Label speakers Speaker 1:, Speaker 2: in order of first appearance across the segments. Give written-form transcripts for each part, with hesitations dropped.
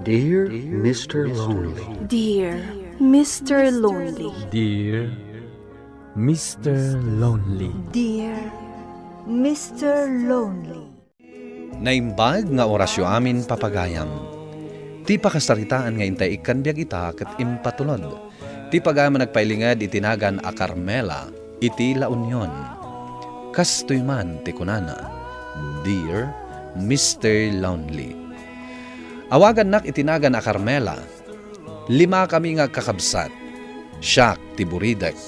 Speaker 1: Dear Mr. Lonely.
Speaker 2: Dear Mr. Lonely.
Speaker 3: Dear Mr. Lonely.
Speaker 4: Dear Mr. Lonely.
Speaker 5: Naimbag nga orasyo amin papagayam. Ti pakasaritaan nga intay ikan biag ita ket impatulod. Ti pagama nagpailingad itinagan a Carmela iti La Union. Kastoy man ti kunana. Dear Mr. Lonely. Awagan nak itinagan a Carmela. 5 kami nga kakabsat. Siak ti buridek.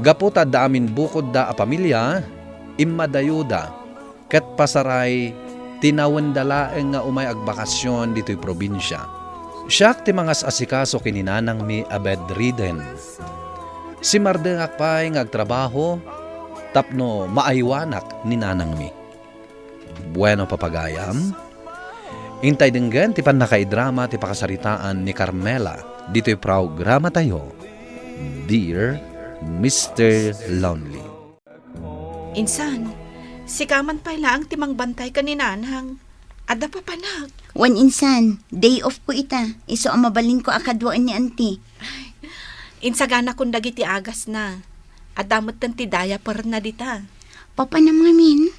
Speaker 5: Gaputa da amin bukod da a pamilya, immadayuda, ket pasaray tinawendalaeng nga umay agbakasyon dito'y probinsya. Siak ti mangas asikaso kininanang mi abedriden. Si Mardengak pa'y ngagtrabaho, tapno maaywanak ni nanang mi. Bueno papagayam, intay denggan ti pan nakaidrama ti pakasaritaan ni Carmela dito'y programa tayo. Dear Mr. Lonely.
Speaker 2: Insan, si kaman pa lang timang bantay ka ni nanang. Ada pa panak.
Speaker 6: Wan insan, day off ko ita. Iso ang mabaling ko akadwaan ni auntie.
Speaker 2: Insagana kung dagiti agas na. Adamot tan ti daya per na dita.
Speaker 6: Papa na mamin.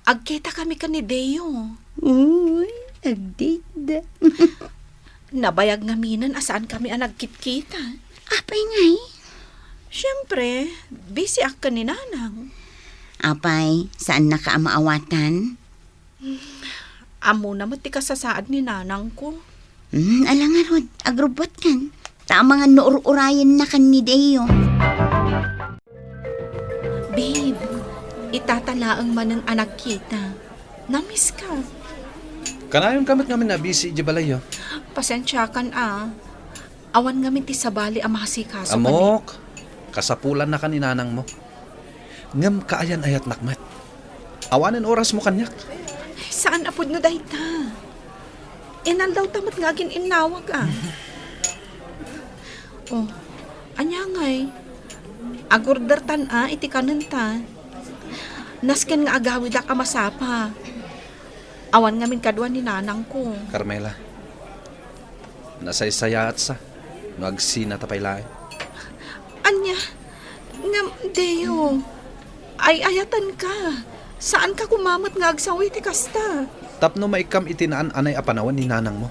Speaker 2: Agkita kami ka ni Deo.
Speaker 6: Uy, agdida.
Speaker 2: Nabayag nga minan asaan kami ang nagkit-kita.
Speaker 6: Apay ngay.
Speaker 2: Siyempre, busy ak ka ni nanang.
Speaker 6: Apay, saan na ka maawatan?
Speaker 2: Amo naman ti kasasaad ni nanang ko.
Speaker 6: Alang nga rod, agrobot kan. Tama nga noor-urayan na kan ni Deo.
Speaker 2: Babe, itatalaang man ng anak kita. Namiss ka.
Speaker 5: Kanayon kamit ngamin na busy di balayo.
Speaker 2: Pasensya kan Awan ngamin ti sabali ang makasikaso
Speaker 5: Amok, kasapulan na ka ni nanang mo. Ngam kaayan ayat nakmat. Awanin oras mo kanyak.
Speaker 2: Saan apod no dayta? Inal daw tamat nga inawag Oh, anya ngay. Agurdertan iti kanenta. Nasken nga agawid ka masapa. Awan ngamin kadwa ni nanang ko.
Speaker 5: Carmela, nasaysaya at sa magsina tapay lain.
Speaker 2: Anya, ngam Deo, ay ayatan ka. Saan ka kumamat nga agsawi ti kasta?
Speaker 5: Tapno maikam itinaan anay apanawan ni nanang mo.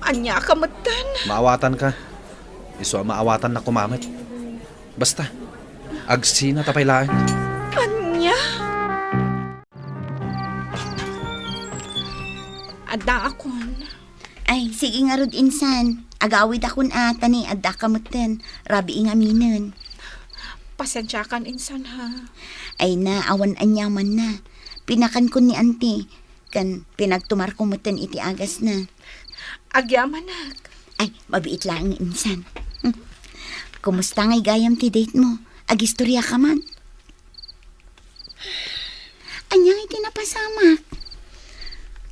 Speaker 2: Anya kamatan.
Speaker 5: Maawatan ka. Iso maawatan na kumamit. Basta, agsina tapay lain.
Speaker 2: Anya? Adda akon.
Speaker 6: Ay, sige nga rod insan. Agawid akon ni adda kamutin. Rabi nga minen.
Speaker 2: Pasensya kan insan ha.
Speaker 6: Ay na, awan anyaman na. Pinakan ko ni auntie. Kan pinagtumar ko mutin iti agas na.
Speaker 2: Agyamanak.
Speaker 6: Ay, mabiit lang ang insan. Kumusta nga'y gayam ti date mo? Agistorya ka man. Anyang iti napasama.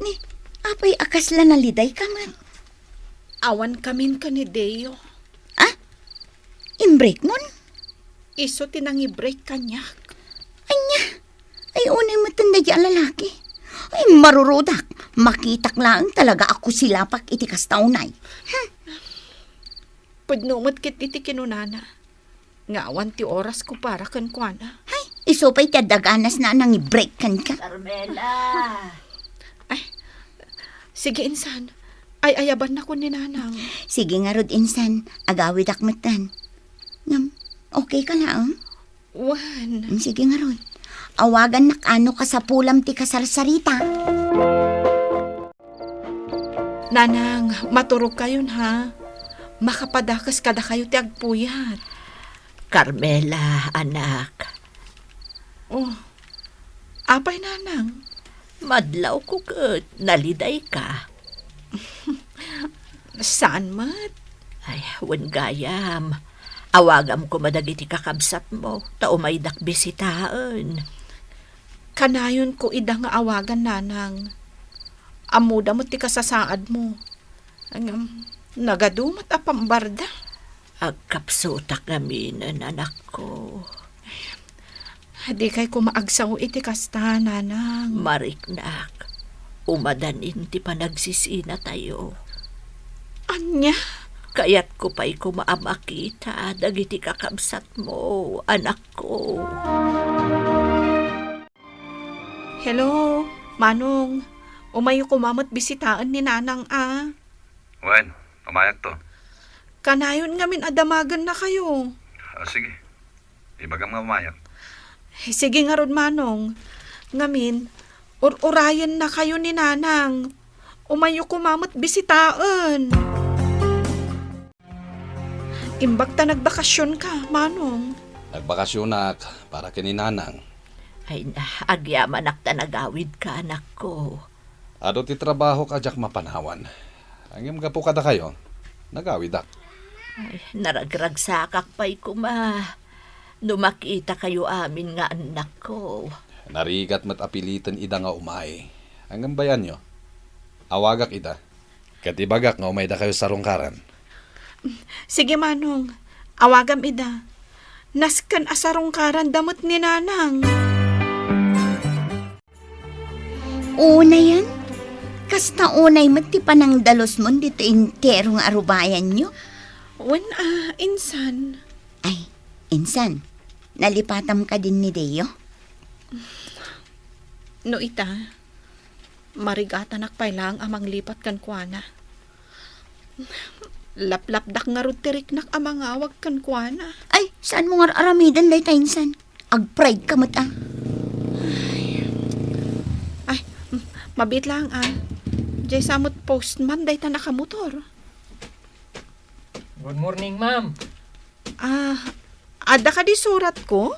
Speaker 6: Ni, apay akasla na liday ka man.
Speaker 2: Awan kamin ka ni Deo.
Speaker 6: Imbreak mon?
Speaker 2: Iso tinangi-break kanyak.
Speaker 6: Anya, ay unay mo tanda di ang lalaki. Ay marurudak, makitak lang talaga ako silapak iti kastaunay.
Speaker 2: Pudnumot kit iti kinunana. Nga awan ti oras ko para kan kuana.
Speaker 6: Ay, iso pa'y tadaganas na nang i-break kan ka.
Speaker 4: Carmela.
Speaker 2: Sige insan, ay ayaban na ko ni nanang.
Speaker 6: Sige nga rod insan, agawid akmatan. Ngam, okay ka na
Speaker 2: Wan.
Speaker 6: Sige nga rod. Awagan na ano ka sa pulam ti kasarsarita.
Speaker 2: Nanang, maturog kayon ha. Makapadakas kada kayo ti agpuyat.
Speaker 4: Carmela, anak.
Speaker 2: Oh, apay nanang.
Speaker 4: Madlaw ko kat. Naliday ka.
Speaker 2: Saan mat?
Speaker 4: Ay, wan gayam. Awagam ko madagiti kakabsat mo. Tao may dakbisitaan.
Speaker 2: Kanayon ko ida nga awagan nanang. Amuda mo ti kasasaad mo. Nagadumat a pambarda.
Speaker 4: Agkapsutak namin anak ko.
Speaker 2: Di kay kumaagsaw iti kasta nanang.
Speaker 4: Mariknak. Umadanin ti panagsisina tayo.
Speaker 2: Anya?
Speaker 4: Kaya't ko pa'y kumaamakita, dagiti kakabsat mo, anak ko.
Speaker 2: Hello, Manong. Umayo kumamot bisitaan ni Nanang
Speaker 5: Wen, pamayag to.
Speaker 2: Kanayon ngamin adamagan na kayo.
Speaker 5: Sige, ibagam nga pamayag.
Speaker 2: Sige nga ron, Manong. Ngamin, urayan na kayo ni Nanang. Umayo kumamot bisitaan. Imbag ta nagbakasyon ka, Manong.
Speaker 5: Nagbakasyonak para kininanang.
Speaker 4: Ay na, agyaman akta nagawid ka, anak ko.
Speaker 5: Ado ti trabaho ka jak mapanawan. Ang gapo kada kayo, nagawid ak.
Speaker 4: Ay, naragragsakak pa'y kuma. Numakita kayo amin nga anak ko.
Speaker 5: Narigat mat apilitan ida nga umay. Ang bayan nyo, awagak ida. Katibagak nga umay da kayo sa rungkaran.
Speaker 2: Sige, Manong. Awagam ida. Naskan asarong karan damot ni Nanang.
Speaker 6: Una yan? Kasta unay mati pa ng dalos mo dito interong arubayan nyo?
Speaker 2: Wen, insan.
Speaker 6: Ay, insan, nalipatam ka din ni Deo?
Speaker 2: No ita, marigatan nakpailang amang lipat kan kuana. Laplapdak nga rutirik nak amang awag kan kuana.
Speaker 6: Ay, saan mo nga aramidan day ta, insan? Ag-pride ka mat
Speaker 2: Ay, mabit lang Jay samot postman day ta nakamotor.
Speaker 7: Good morning, ma'am.
Speaker 2: Ada ka di surat ko?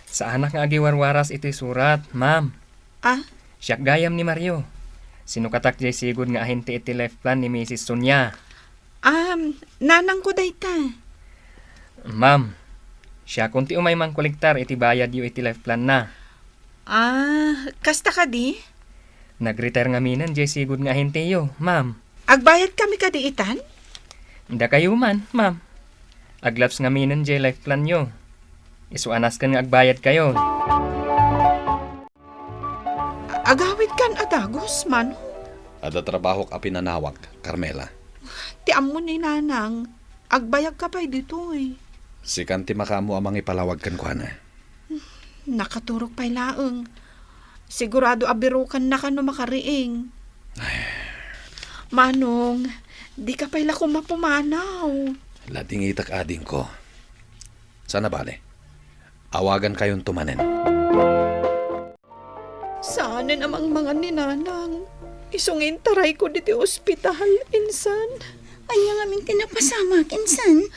Speaker 7: Sa anak nga agiwarwaras ito'y surat, ma'am. Siyak gayam ni Mario. Sinukatak jay sigud nga ahente iti life plan ni Mrs. Sonia.
Speaker 2: Nanang ko day ta.
Speaker 7: Ma'am, siya kunti umay mang kolektar iti bayad yu iti life plan na.
Speaker 2: Kasta ka di?
Speaker 7: Nag-retire nga minan jay sigud nga ahente yu, ma'am.
Speaker 2: Agbayad kami ka di itan?
Speaker 7: Inda kayo man, ma'am. Aglaps nga minan jay life plan yu. Isuanas kan nga agbayad kayo.
Speaker 2: Agawid kan adagos, Manong.
Speaker 5: Ada trabaho ka pinanawag, Carmela.
Speaker 2: Ti amo ni Nanang, agbayag ka pa'y dito
Speaker 5: Si kanti makamu amang ipalawag kan kuana.
Speaker 2: Nakaturok pa'y laeng. Sigurado abirukan na ka no makariing. Manong, di ka pa'y lako mapumanaw.
Speaker 5: Lading itak ading ko. Sana bale, awagan kayong tumanen.
Speaker 2: Saan namang mga ni Nanang? Isungin taray ko dito ospital, insan.
Speaker 6: Anya nga min kinapasama, insan.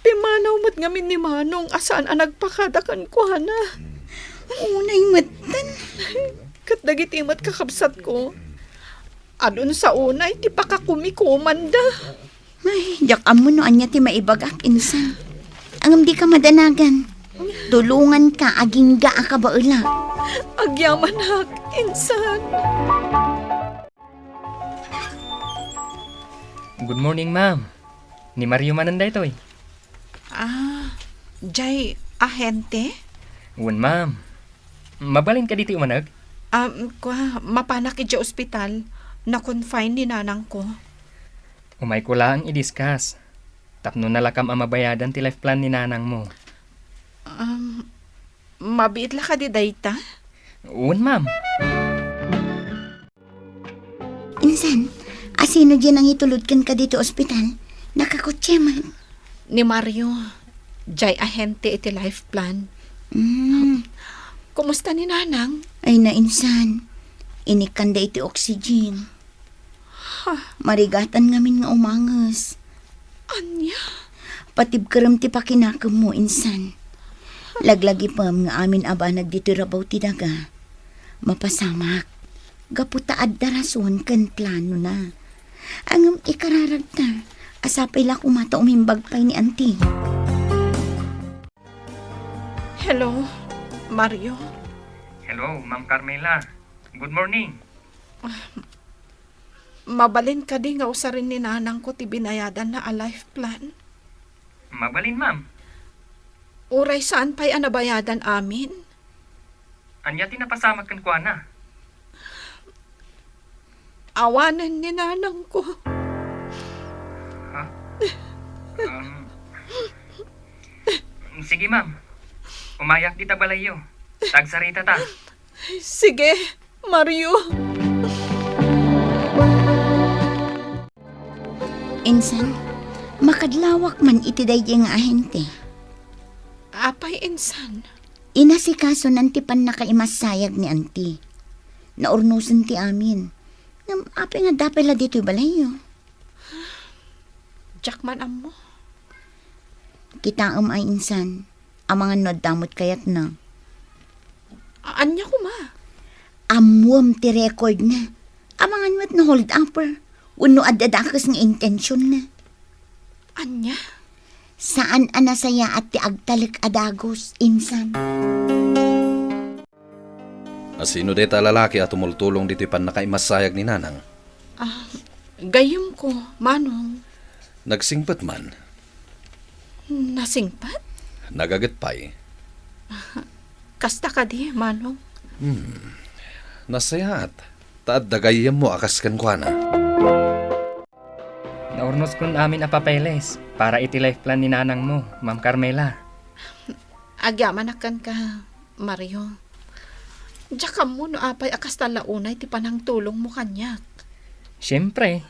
Speaker 2: Pimanaw mo't ngamin ni Manong asaan ang nagpakadakan ko, hana.
Speaker 6: Unay matan.
Speaker 2: Katdagit imat kakabsat ko. Adun sa unay, ti pakakumikumanda.
Speaker 6: Ay, yak amo no anya ti maibagak, insan. Ang di ka madanagan. Tulungan ka, aging gaa ka ba ula?
Speaker 2: Agyaman hak, insan.
Speaker 7: Good morning, ma'am. Ni Mario mananda ito'y.
Speaker 2: Jay, ahente?
Speaker 7: Uwan, ma'am. Mabalin ka dito umanag?
Speaker 2: Mapanak iti ospital. Na-confine ni Nanang ko.
Speaker 7: Umay ko lang i-discuss. Tapno nalakam ang mabayadan ti life plan ni Nanang mo.
Speaker 2: Mabiit la ka di dayta?
Speaker 7: Uwan, ma'am.
Speaker 6: Insan, asino dyan ang ituludkan ka dito ospital? Nakakotse man.
Speaker 2: Ni Mario. Jay, ahente iti life plan. Kumusta ni Nanang?
Speaker 6: Ay na, insan. Inikanda iti oxygen. Marigatan ngamin nga umangas.
Speaker 2: Anya?
Speaker 6: Patibkaram ti pakinakam mo, insan. Laglagi pa nga amin abanag dito rabaw ti daga. Mapasamak. Gaputaad darason kan plano na. Ang ikararag ta. Asapay la kumata umimbag pay ni auntie.
Speaker 2: Hello, Mario.
Speaker 7: Hello, Ma'am Carmela. Good morning.
Speaker 2: Mabalin ka di nga usarin ni Nanang ko ti binayadan na a life plan.
Speaker 7: Mabalin, ma'am.
Speaker 2: Uray saan pa'y anabayadan amin?
Speaker 7: Anya tinapasamak kan kuana.
Speaker 2: Awanan ni nanang ko.
Speaker 7: Sige, ma'am. Umayak di ta balayo. Tagsarita ta.
Speaker 2: Sige, Mario.
Speaker 6: Insan, makadlawak man iti dayjay nga ahente.
Speaker 2: Apay, insan.
Speaker 6: Inasikaso nanti pan nakaimasayag ni auntie. Naurnusan ti amin. Apay nga dapay la dito balayo.
Speaker 2: Jackman amo.
Speaker 6: Kita ay insan. Ang mga nodamot kayat na.
Speaker 2: Anya ko ma.
Speaker 6: Amuam ti record na. Ang mga nuwat na hold upper. Uno adadakas ng intensyon na.
Speaker 2: Anya?
Speaker 6: Saan anasaya at ti agtalik adagos, insan?
Speaker 5: Asino deta lalaki at tumultulong dito pan nakaimasayag ni nanang?
Speaker 2: Gayom ko, manong.
Speaker 5: Nagsingpat man,
Speaker 2: Nasingpat?
Speaker 5: nagagatpay.
Speaker 2: Kasta ka di, manong.
Speaker 5: Nasayaat, taad dagayam mo akas kan kwa na.
Speaker 7: Naurnos kun amin a papeles para iti life plan ni nanang mo, Ma'am Carmela.
Speaker 2: Agyaman akan ka, Mario. Diyak mo no apay akas talaunay ti panang tulong mo kanyak.
Speaker 7: Siyempre,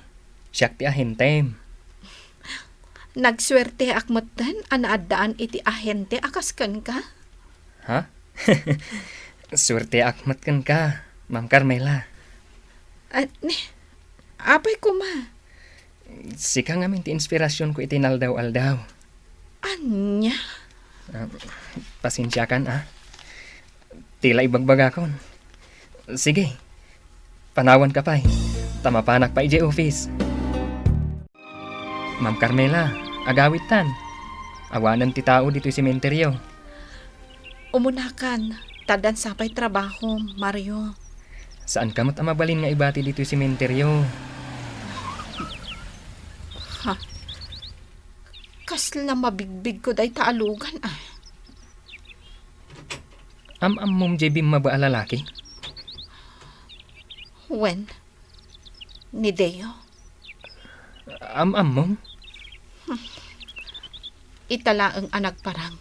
Speaker 7: siyak ti ahentem.
Speaker 2: Nagswerte akmatan anaadaan iti ahente akaskan ka?
Speaker 7: Ha? Swerte akmat kan ka, Ma'am Carmela.
Speaker 2: At apay ko ma.
Speaker 7: Sika nga min ti inspirasyon ko iti naldaw-aldaw.
Speaker 2: Anya?
Speaker 7: Pasensya kan Tila ibagbaga kon. Sige, panawan ka pa'y. Tamapanak pa iji office. Ma'am Carmela, agawit tan. Awanan ti tao dito sementeryo.
Speaker 2: Umunakan, tadan sapay trabaho, Mario.
Speaker 7: Saan kamot mabalin nga ibati dito sementeryo?
Speaker 2: Kasla mabigbig ko day taalugan
Speaker 7: Am mom JB maba lalaki?
Speaker 2: When? Ni Deo?
Speaker 7: Am mom?
Speaker 2: Itala ang anak parang.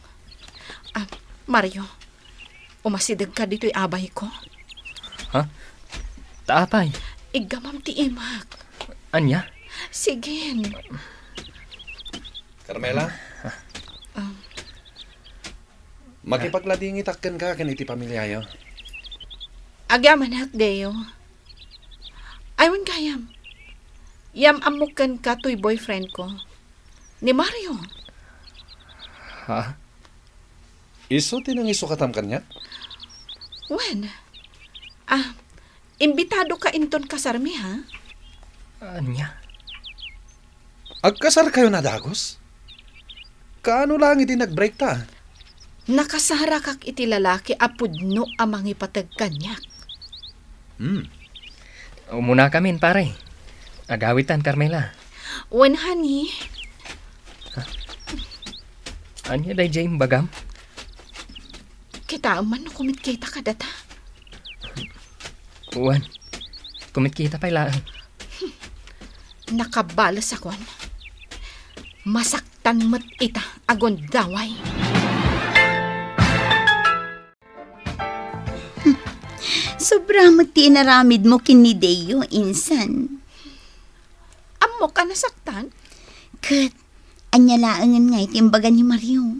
Speaker 2: Mario, umasidag ka dito'y abay ko.
Speaker 7: Taapay.
Speaker 2: Igamam ti imak.
Speaker 7: Anya?
Speaker 2: Sige.
Speaker 5: Carmela? Makipaglading itakkan ka kan iti pamilyayo.
Speaker 2: Agyaman hak, Deo. Aywan kayam. Yam amukan ka to'y boyfriend ko. Ni Mario.
Speaker 7: Ha?
Speaker 5: Iso tinang iso katam kanya?
Speaker 2: When? Imbitado ka inton kasarmi, ha?
Speaker 7: Anya?
Speaker 5: Agkasar kayo na dagos? Kaano lang iti nag-break ta?
Speaker 2: Nakasara kak iti lalaki apudno amang ipatag kanyak.
Speaker 7: Umuna kamin pare. Agawitan Carmela.
Speaker 2: When, honey?
Speaker 7: Anya day James bagam?
Speaker 2: Kita man no kumit kita ka data.
Speaker 7: Uwan. Kumit kita pa'y laan.
Speaker 2: Nakabalas akon. Masaktan mat ita agon daway.
Speaker 6: Sobra mo tinaramid mo kini Deo, insan.
Speaker 2: Amo ka nasaktan?
Speaker 6: Kat, anya laangan nga itimbaga ni Mario.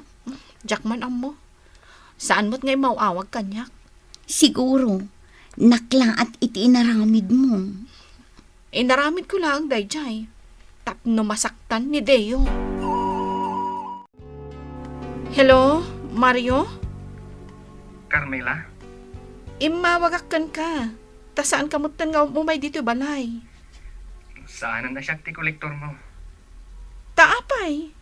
Speaker 2: Jackman amo. Saan mo't ngay mauawag kanyak?
Speaker 6: Siguro, naklaat iti inaramid mo.
Speaker 2: Inaramid ko lang, dayjay. Tapno masaktan ni Deo. Hello, Mario?
Speaker 7: Carmela?
Speaker 2: Imawagakan ka. Ta saan kamutan nga umay dito balay?
Speaker 7: Saan na siya ti kolektor mo?
Speaker 2: Taapay.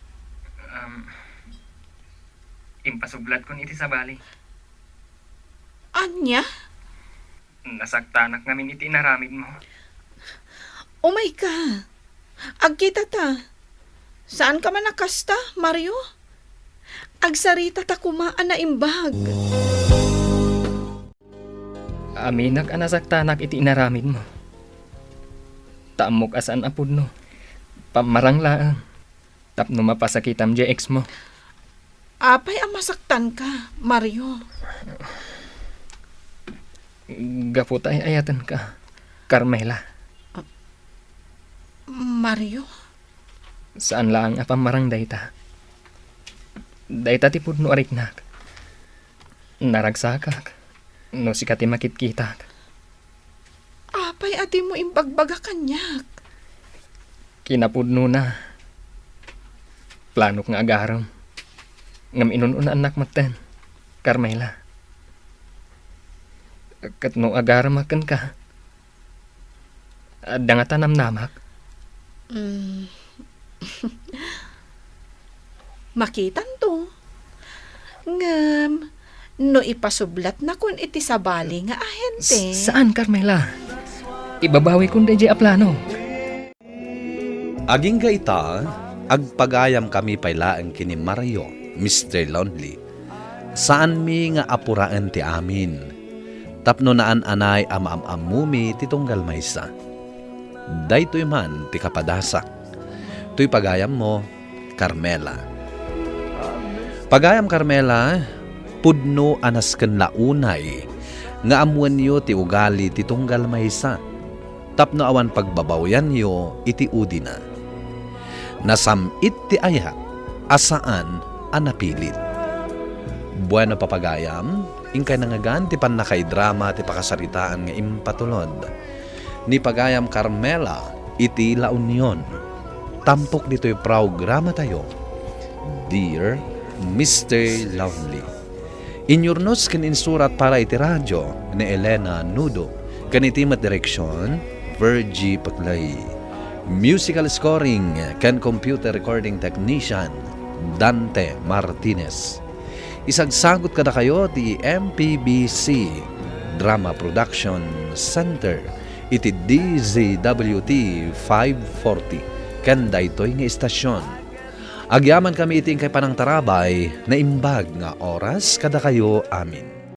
Speaker 7: Impasublat kon iti sa bali.
Speaker 2: Anya?
Speaker 7: Nasaktanak ngamin iti inaramid mo.
Speaker 2: Umay ka. Agkita ta. Saan ka man nakasta, Mario? Agsarita ta kumaan na imbag.
Speaker 7: Aminak anasaktanak iti inaramid mo. Taamok asan apod no. Pamarang laang. Tapno mapasakitam di ex mo.
Speaker 2: Apay ang masaktan ka, Mario.
Speaker 7: Gapot ay ayatan ka, Carmela.
Speaker 2: Mario?
Speaker 7: Saan lang apamarang dayta? Dayta ti pudno ariknak. Naragsakak. No sikati makitkitak.
Speaker 2: Apay ati mo imbagbaga kanyak.
Speaker 7: Kinapudno na. Planok nga agaram. Ngam inunan anak maten, Carmela. Kat no agaram akan ka. Ada nga tanam namak.
Speaker 2: Makitan to. Ngam, no ipasublat na kun iti sabali nga ahente.
Speaker 7: Saan, Carmela? Ibabawi kun deje a plano.
Speaker 5: Aging ga ita, agpagayam kami pailaan kini Mario, Mr. Lonely. Saan mi nga apuraan ti amin? Tapno naan anay amami ti tunggal maysa. Daytoy man ti kapadasak. Tuy pagayam mo, Carmela. Pagayam Carmela, pudno anas ken launay, nga amuan yo ti ugali ti tunggal maysa. Tapno awan pagbabawyan yo iti udina. Nasamit ti ayak, asaan anapilit. Bueno papagayam, ingkay nangagan ti panakay-drama ti pakasaritaan nga impatulod. Ni pagayam Carmela, iti La Union. Tampok dito'y programa tayo. Dear Mr. Lonely. Inyurnos ken insurat para iti radyo ni Elena Nudo. Kanitimat direksyon, Virgie Paglay. Musical scoring ken computer recording technician, Dante Martinez. Isagsagot kada kayo ti MPBC Drama Production Center iti DZWT 540 ken daytoy nga istasyon. Agyaman kami iting kay panang tarabay na imbag nga oras kada kayo amin.